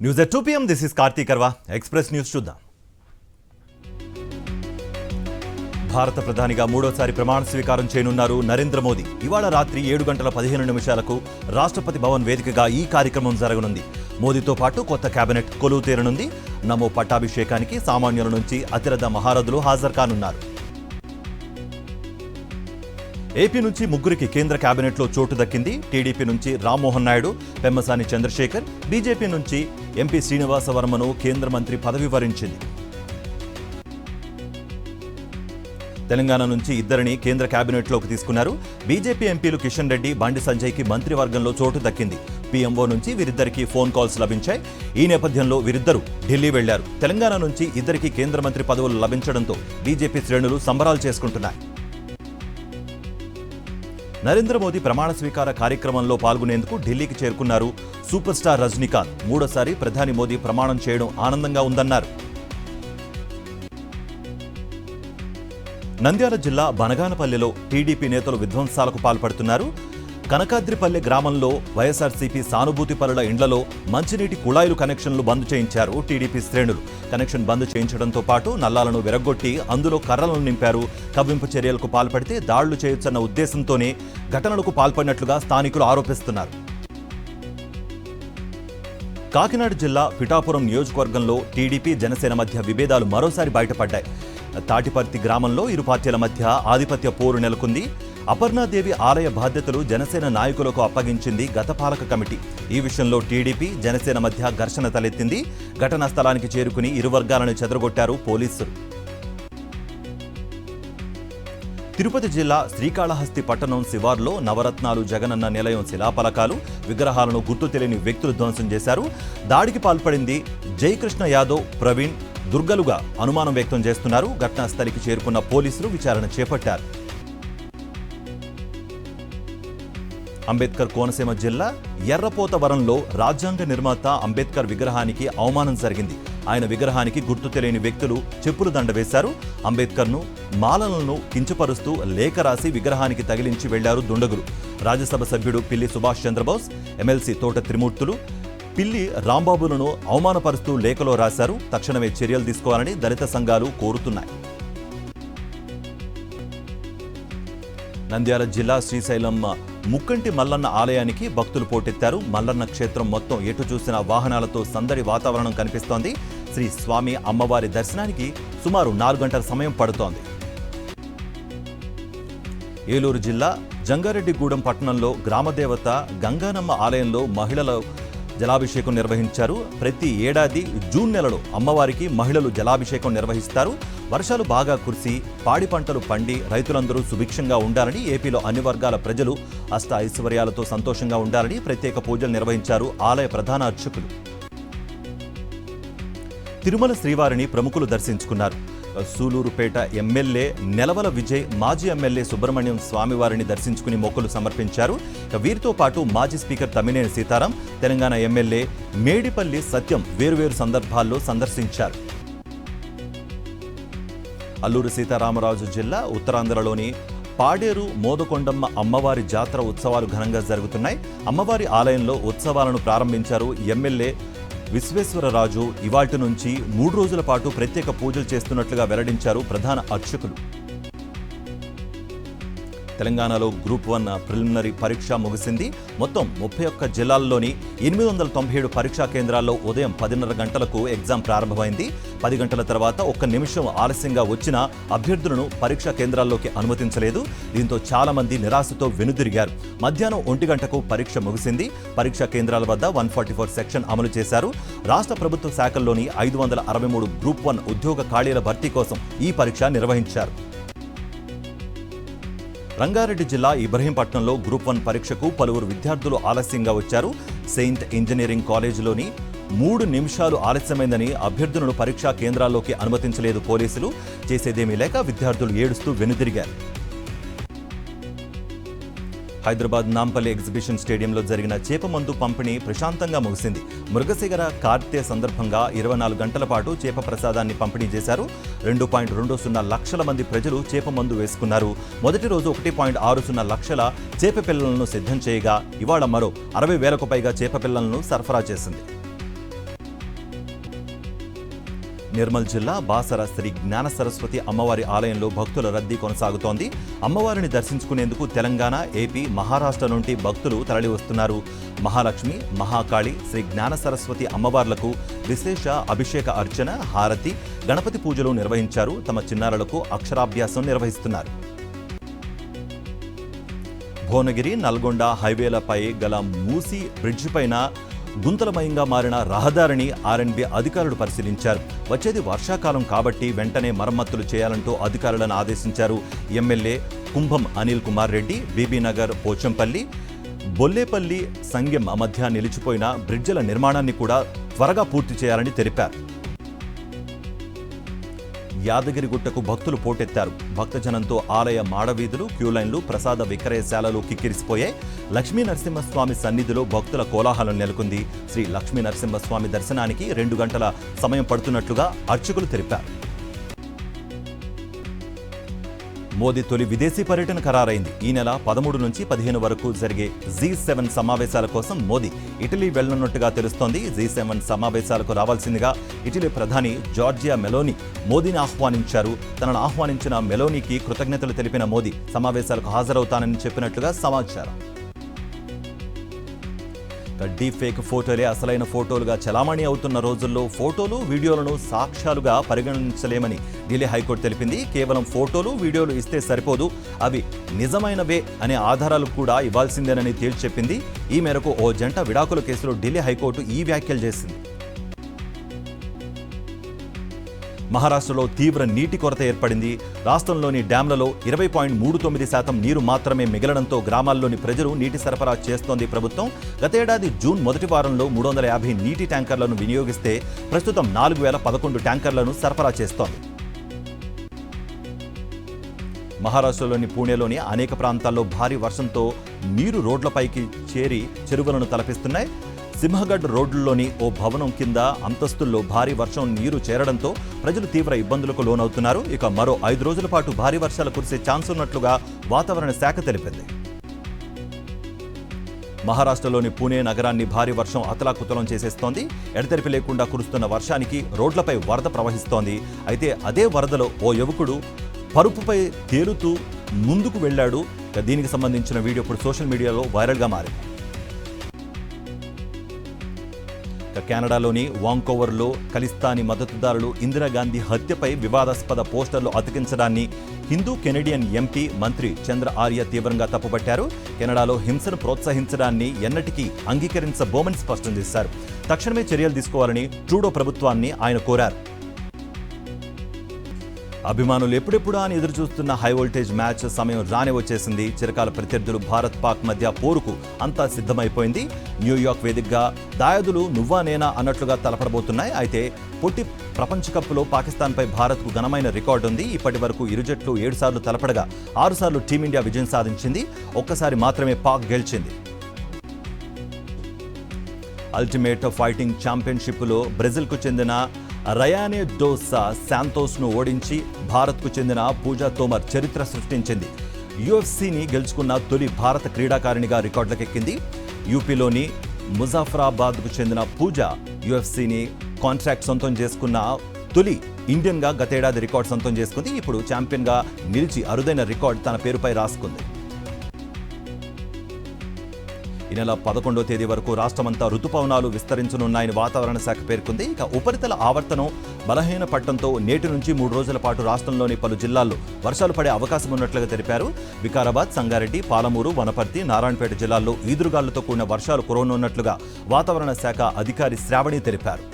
News at 2 PM. This is Karthik Karwa. Express News చూద్దాం. భారత ప్రధానిగా మూడోసారి ప్రమాణ స్వీకారం చేయనున్నారు నరేంద్ర మోదీ. ఇవాళ రాత్రి 7:15 రాష్ట్రపతి భవన్ వేదికగా ఈ కార్యక్రమం జరగనుంది. మోదీతో పాటు కొత్త కేబినెట్ కొలువు తీరనుంది. నమో పట్టాభిషేకానికి సామాన్యుల నుంచి అతిరథ మహారథులు హాజరు కానున్నారు. ఏపీ నుంచి ముగ్గురికి కేంద్ర కేబినెట్లో చోటు దక్కింది. టీడీపీ నుంచి రామ్మోహన్ నాయుడు, పెమ్మసాని చంద్రశేఖర్, బీజేపీ నుంచి ఎంపీ శ్రీనివాస వర్మను కేంద్ర మంత్రి పదవి వరించింది. తెలంగాణ నుంచి ఇద్దరిని కేంద్ర కేబినెట్లోకి తీసుకున్నారు. బీజేపీ ఎంపీలు కిషన్ రెడ్డి, బండి సంజయ్కి మంత్రివర్గంలో చోటు దక్కింది. పీఎంఓ నుంచి వీరిద్దరికీ ఫోన్ కాల్స్ లభించాయి. ఈ నేపథ్యంలో వీరిద్దరూ ఢిల్లీ వెళ్లారు. తెలంగాణ నుంచి ఇద్దరికి కేంద్ర మంత్రి పదవులు లభించడంతో బీజేపీ శ్రేణులు సంబరాలు చేసుకుంటున్నాయి. నరేంద్ర మోదీ ప్రమాణ స్వీకార కార్యక్రమంలో పాల్గొనేందుకు ఢిల్లీకి చేరుకున్నారు. సూపర్ స్టార్ రజనీకాంత్ మూడోసారి ప్రధాని మోదీ ప్రమాణం చేయడం ఆనందంగా ఉందన్నారు. నంద్యాల జిల్లా బనగానపల్లెలో టీడీపీ నేతలు విధ్వంసాలకు పాల్పడుతున్నారు. కనకాద్రిపల్లె గ్రామంలో వైఎస్ఆర్సీపీ సానుభూతి పరుల ఇండ్లలో మంచినీటి కుళాయిలు కనెక్షన్లు బంద్ చేయించారు టీడీపీ శ్రేణులు. కనెక్షన్ బంద్ చేయించడంతో పాటు నల్లాలను విరగ్గొట్టి అందులో కర్రలను నింపారు. కవ్వింపు చర్యలకు పాల్పడితే దాడులు చేయొచ్చన్న ఉద్దేశంతోనే ఘటనలకు పాల్పడినట్లుగా స్థానికులు ఆరోపిస్తున్నారు. కాకినాడ జిల్లా పిఠాపురం నియోజకవర్గంలో టీడీపీ జనసేన మధ్య విభేదాలు మరోసారి బయటపడ్డాయి. తాటిపర్తి గ్రామంలో ఇరు పార్టీల మధ్య ఆధిపత్య పోరు నెలకొంది. అపర్ణాదేవి ఆలయ బాధ్యతలు జనసేన నాయకులకు అప్పగించింది గత పాలక కమిటీ. ఈ విషయంలో టీడీపీ జనసేన మధ్య ఘర్షణ తలెత్తింది. ఘటనా స్థలానికి చేరుకుని ఇరు వర్గాలను చెదరగొట్టారు పోలీసులు. తిరుపతి జిల్లా శ్రీకాళహస్తి పట్టణం శివార్లో నవరత్నాలు జగనన్న నిలయం శిలాఫలకాలు, విగ్రహాలను గుర్తు తెలియని వ్యక్తులు ధ్వంసం చేశారు. దాడికి పాల్పడింది జయకృష్ణ యాదవ్, ప్రవీణ్ దుర్గలుగా అనుమానం వ్యక్తం చేస్తున్నారు. ఘటనా స్థలికి చేరుకున్న పోలీసులు విచారణ చేపట్టారు. అంబేద్కర్ కోనసీమ జిల్లా ఎర్రపోతవరంలో రాజ్యాంగ నిర్మాత అంబేద్కర్ విగ్రహానికి అవమానం జరిగింది. ఆయన విగ్రహానికి గుర్తు తెలియని వ్యక్తులు చెప్పులు దండ వేశారు. అంబేద్కర్ను, మాలలను కించపరుస్తూ లేఖ రాసి విగ్రహానికి తగిలించి వెళ్లారు దుండగులు. రాజ్యసభ సభ్యుడు పిల్లి సుభాష్ చంద్రబోస్, ఎమ్మెల్సీ తోట త్రిమూర్తులు పిల్లి రాంబాబులను అవమానపరుస్తూ లేఖలో రాశారు. తక్షణమే చర్యలు తీసుకోవాలని దళిత సంఘాలు కోరుతున్నాయి. నంద్యాల జిల్లా శ్రీశైలం ముక్కంటి మల్లన్న ఆలయానికి భక్తులు పోటెత్తారు. మల్లన్న క్షేత్రం మొత్తం ఎటు చూసిన వాహనాలతో సందడి వాతావరణం కనిపిస్తోంది. శ్రీ స్వామి అమ్మవారి దర్శనానికి సుమారు 4 గంటల సమయం పడుతోంది. ఏలూరు జిల్లా జంగారెడ్డిగూడెం పట్టణంలో గ్రామదేవత గంగానమ్మ ఆలయంలో మహిళల జలాభిషేకం నిర్వహించారు. ప్రతి ఏడాది జూన్ నెలలో అమ్మవారికి మహిళలు జలాభిషేకం నిర్వహిస్తారు. వర్షాలు బాగా కురిసి పాడి పంటలు పండి రైతులందరూ సుభిక్షంగా ఉండాలని, ఏపీలో అన్ని వర్గాల ప్రజలు అష్ట ఐశ్వర్యాలతో సంతోషంగా ఉండాలని ప్రత్యేక పూజలు నిర్వహించారు ఆలయ ప్రధాన అర్చకులు. తిరుమల శ్రీవారిని ప్రముఖులు దర్శించుకున్నారు. సూలూరుపేట ఎమ్మెల్యే నెలవల విజయ్, మాజీ ఎమ్మెల్యే సుబ్రహ్మణ్యం స్వామివారిని దర్శించుకుని మొక్కులు సమర్పించారు. వీరితో పాటు మాజీ స్పీకర్ తమ్మినేని సీతారాం, తెలంగాణ ఎమ్మెల్యే మేడిపల్లి సత్యం వేరువేరు సందర్భాల్లో సందర్శించారు. అల్లూరు సీతారామరాజు జిల్లా ఉత్తరాంధ్రలోని పాడేరు మోదకొండమ్మ అమ్మవారి జాతర ఉత్సవాలు ఘనంగా జరుగుతున్నాయి. అమ్మవారి ఆలయంలో ఉత్సవాలను ప్రారంభించారు ఎమ్మెల్యే విశ్వేశ్వరరాజు. ఇవాల్టి నుంచి 3 రోజుల పాటు ప్రత్యేక పూజలు చేస్తున్నట్లుగా వెల్లడించారు ప్రధాన అర్చకులు. తెలంగాణలో గ్రూప్ 1 ప్రిలిమినరీ పరీక్ష ముగిసింది. మొత్తం 31 జిల్లాల్లోని 897 పరీక్షా కేంద్రాల్లో ఉదయం 10:30 గంటలకు ఎగ్జామ్ ప్రారంభమైంది. 10 గంటల తర్వాత 1 నిమిషం ఆలస్యంగా వచ్చిన అభ్యర్థులను పరీక్షా కేంద్రాల్లోకి అనుమతించలేదు. దీంతో చాలా మంది నిరాశతో వెనుదిరిగారు. మధ్యాహ్నం 1 గంటకు పరీక్ష ముగిసింది. పరీక్షా కేంద్రాల వద్ద 144 సెక్షన్ అమలు చేశారు. రాష్ట్ర ప్రభుత్వ శాఖల్లోని 563 గ్రూప్ 1 ఉద్యోగ ఖాళీల భర్తీ కోసం ఈ పరీక్ష నిర్వహించారు. రంగారెడ్డి జిల్లా ఇబ్రహీంపట్నంలో గ్రూప్ 1 పరీక్షకు పలువురు విద్యార్థులు ఆలస్యంగా వచ్చారు. సెయింట్ ఇంజనీరింగ్ కాలేజీలోని 3 నిమిషాలు ఆలస్యమైందని అభ్యర్థులను పరీక్షా కేంద్రాల్లోకి అనుమతించలేదు పోలీసులు. చేసేదేమీ లేక విద్యార్థులు ఏడుస్తూ వెనుదిరిగారు. హైదరాబాద్ నాంపల్లి ఎగ్జిబిషన్ స్టేడియంలో జరిగిన చేపమందు పంపిణీ ప్రశాంతంగా ముగిసింది. మృగశిర కార్తె సందర్భంగా 24 గంటల పాటు చేప ప్రసాదాన్ని పంపిణీ చేశారు. 2.20 లక్షల మంది ప్రజలు చేపమందు వేసుకున్నారు. మొదటి రోజు 1.60 లక్షల చేప పిల్లలను సిద్ధం చేయగా ఇవాళ మరో 60,000కు పైగా చేప పిల్లలను సరఫరా చేసింది. నిర్మల్ జిల్లా బాసర శ్రీ జ్ఞాన సరస్వతి అమ్మవారి ఆలయంలో భక్తుల రద్దీ కొనసాగుతోంది. అమ్మవారిని దర్శించుకునేందుకు తెలంగాణ, ఏపీ, మహారాష్ట్ర నుండి భక్తులు తరలివస్తున్నారు. మహాలక్ష్మి, మహాకాళి, శ్రీ జ్ఞాన సరస్వతి అమ్మవార్లకు విశేష అభిషేక అర్చన, హారతి, గణపతి పూజలు నిర్వహించారు. తమ చిన్నారులకు అక్షరాభ్యాసం నిర్వహిస్తున్నారు. భువనగిరి, నల్గొండ హైవేలపై గల మూసీ బ్రిడ్జి పైన గుంతలమయంగా మారిన రహదారిని ఆర్ఎండ్బీ అధికారులు పరిశీలించారు. వచ్చేది వర్షాకాలం కాబట్టి వెంటనే మరమ్మతులు చేయాలంటూ అధికారులను ఆదేశించారు. ఎమ్మెల్యే కుంభం అనిల్ కుమార్ రెడ్డి బీబీనగర్, పోచంపల్లి, బొల్లేపల్లి, సంగెం మధ్య నిలిచిపోయిన బ్రిడ్జిల నిర్మాణాన్ని కూడా త్వరగా పూర్తి చేయాలని తెలిపారు. యాదగిరిగుట్టకు భక్తులు పోటెత్తారు. భక్తజనంతో ఆలయ మాడవీధులు, క్యూలైన్లు, ప్రసాద విక్రయశాలలు కిక్కిరిసిపోయాయి. లక్ష్మీ నరసింహస్వామి సన్నిధిలో భక్తుల కోలాహలం నెలకొంది. శ్రీ లక్ష్మీ నరసింహస్వామి దర్శనానికి 2 గంటల సమయం పడుతున్నట్లుగా అర్చకులు తెలిపారు. మోదీ తొలి విదేశీ పర్యటన ఖరారైంది. ఈ నెల 13 నుంచి 15 వరకు జరిగే G7 సమావేశాల కోసం మోదీ ఇటలీ వెళ్లనున్నట్టుగా తెలుస్తోంది. G7 సమావేశాలకు రావాల్సిందిగా ఇటలీ ప్రధాని జార్జియా మెలోనీ మోదీని ఆహ్వానించారు. తనను ఆహ్వానించిన మెలోనీకి కృతజ్ఞతలు తెలిపిన మోదీ సమావేశాలకు హాజరవుతానని చెప్పినట్లుగా సమాచారం. డీప్ ఫేక్ ఫోటోలే అసలైన ఫోటోలుగా చలామణి అవుతున్న రోజుల్లో ఫోటోలు, వీడియోలను సాక్ష్యాలుగా పరిగణించలేమని ఢిల్లీ హైకోర్టు తెలిపింది. కేవలం ఫోటోలు, వీడియోలు ఇస్తే సరిపోదు, అవి నిజమైనవే అనే ఆధారాలు కూడా ఇవ్వాల్సిందేనని తేల్చి చెప్పింది. ఈ మేరకు ఓ జంట విడాకుల కేసులో ఢిల్లీ హైకోర్టు ఈ వ్యాఖ్యలు చేసింది. మహారాష్ట్రలో తీవ్ర నీటి కొరత ఏర్పడింది. రాష్ట్రంలోని డ్యాంలలో 20.39% నీరు మాత్రమే మిగలడంతో గ్రామాల్లోని ప్రజలు నీటి సరఫరా చేస్తోంది ప్రభుత్వం. గతేడాది జూన్ మొదటి వారంలో 350 నీటి ట్యాంకర్లను వినియోగిస్తే ప్రస్తుతం 4011 ట్యాంకర్లను సరఫరా చేస్తోంది. మహారాష్ట్రలోని పూణేలోని అనేక ప్రాంతాల్లో భారీ వర్షంతో నీరు రోడ్లపైకి చేరి చెరువులను తలపిస్తున్నాయి. సింహగఢ్ రోడ్డులోని ఓ భవనం కింద అంతస్తుల్లో భారీ వర్షం నీరు చేరడంతో ప్రజలు తీవ్ర ఇబ్బందులకు లోనవుతున్నారు. ఇక మరో 5 రోజుల పాటు భారీ వర్షాలు కురిసే ఛాన్స్ ఉన్నట్లుగా వాతావరణ శాఖ తెలిపింది. మహారాష్ట్రలోని పూణే నగరాన్ని భారీ వర్షం అతలాకుతలం చేసేస్తోంది. ఎడతెరిపి లేకుండా కురుస్తున్న వర్షానికి రోడ్లపై వరద ప్రవహిస్తోంది. అయితే అదే వరదలో ఓ యువకుడు పరుపుపై తేలుతూ ముందుకు వెళ్లాడు. దీనికి సంబంధించిన వీడియో ఇప్పుడు సోషల్ మీడియాలో వైరల్గా మారింది. కెనడాలోని వాంకోవర్లో ఖలిస్తానీ మద్దతుదారులు ఇందిరాగాంధీ హత్యపై వివాదాస్పద పోస్టర్లు అతికించడాన్ని హిందూ కెనడియన్ ఎంపీ, మంత్రి చంద్ర ఆర్య తీవ్రంగా తప్పుపట్టారు. కెనడాలో హింసను ప్రోత్సహించడాన్ని ఎన్నటికీ అంగీకరించబోమని స్పష్టం చేశారు. తక్షణమే చర్యలు తీసుకోవాలని ట్రూడో ప్రభుత్వాన్ని ఆయన కోరారు. అభిమానులు ఎప్పుడెప్పుడా అని ఎదురుచూస్తున్న హైవోల్టేజ్ మ్యాచ్ సమయం రానే వచ్చేసింది. చిరకాల ప్రత్యర్థులు భారత్, పాక్ మధ్య పోరుకు అంతా సిద్ధమైపోయింది. న్యూయార్క్ వేదికగా దాయాదులు నువ్వా నేనా అన్నట్లుగా తలపడబోతున్నాయి. అయితే పొట్టి ప్రపంచ కప్లో పాకిస్తాన్పై భారత్కు ఘనమైన రికార్డు ఉంది. ఇప్పటి వరకు ఇరు జట్లు 7 సార్లు తలపడగా 6 సార్లు టీమిండియా విజయం సాధించింది. ఒక్కసారి మాత్రమే పాక్ గెలిచింది. అల్టిమేట్ ఫైటింగ్ ఛాంపియన్షిప్లో బ్రెజిల్కు చెందిన రయానే డోస్ శాంతోస్ను ఓడించి భారత్కు చెందిన పూజా తోమర్ చరిత్ర సృష్టించింది. యూఎఫ్సీని గెలుచుకున్న తొలి భారత క్రీడాకారిణిగా రికార్డులకెక్కింది. యూపీలోని ముజాఫరాబాద్కు చెందిన పూజా యూఎఫ్సీని కాంట్రాక్ట్ సొంతం చేసుకున్న తొలి ఇండియన్గా గతేడాది రికార్డు సొంతం చేసుకుంది. ఇప్పుడు ఛాంపియన్గా నిలిచి అరుదైన రికార్డు తన పేరుపై రాసుకుంది. ఈ నెల 11వ తేదీ వరకు రాష్ట్రమంతా రుతుపవనాలు విస్తరించనున్నాయని వాతావరణ శాఖ పేర్కొంది. ఇక ఉపరితల ఆవర్తనం బలహీనపడటంతో నేటి నుంచి 3 రోజుల పాటు రాష్ట్రంలోని పలు జిల్లాల్లో వర్షాలు పడే అవకాశం ఉన్నట్లుగా తెలిపారు. వికారాబాద్, సంగారెడ్డి, పాలమూరు, వనపర్తి, నారాయణపేట జిల్లాల్లో ఈదురుగాలులతో కూడిన వర్షాలు కురవనున్నట్లుగా వాతావరణ శాఖ అధికారి శ్రావణి తెలిపారు.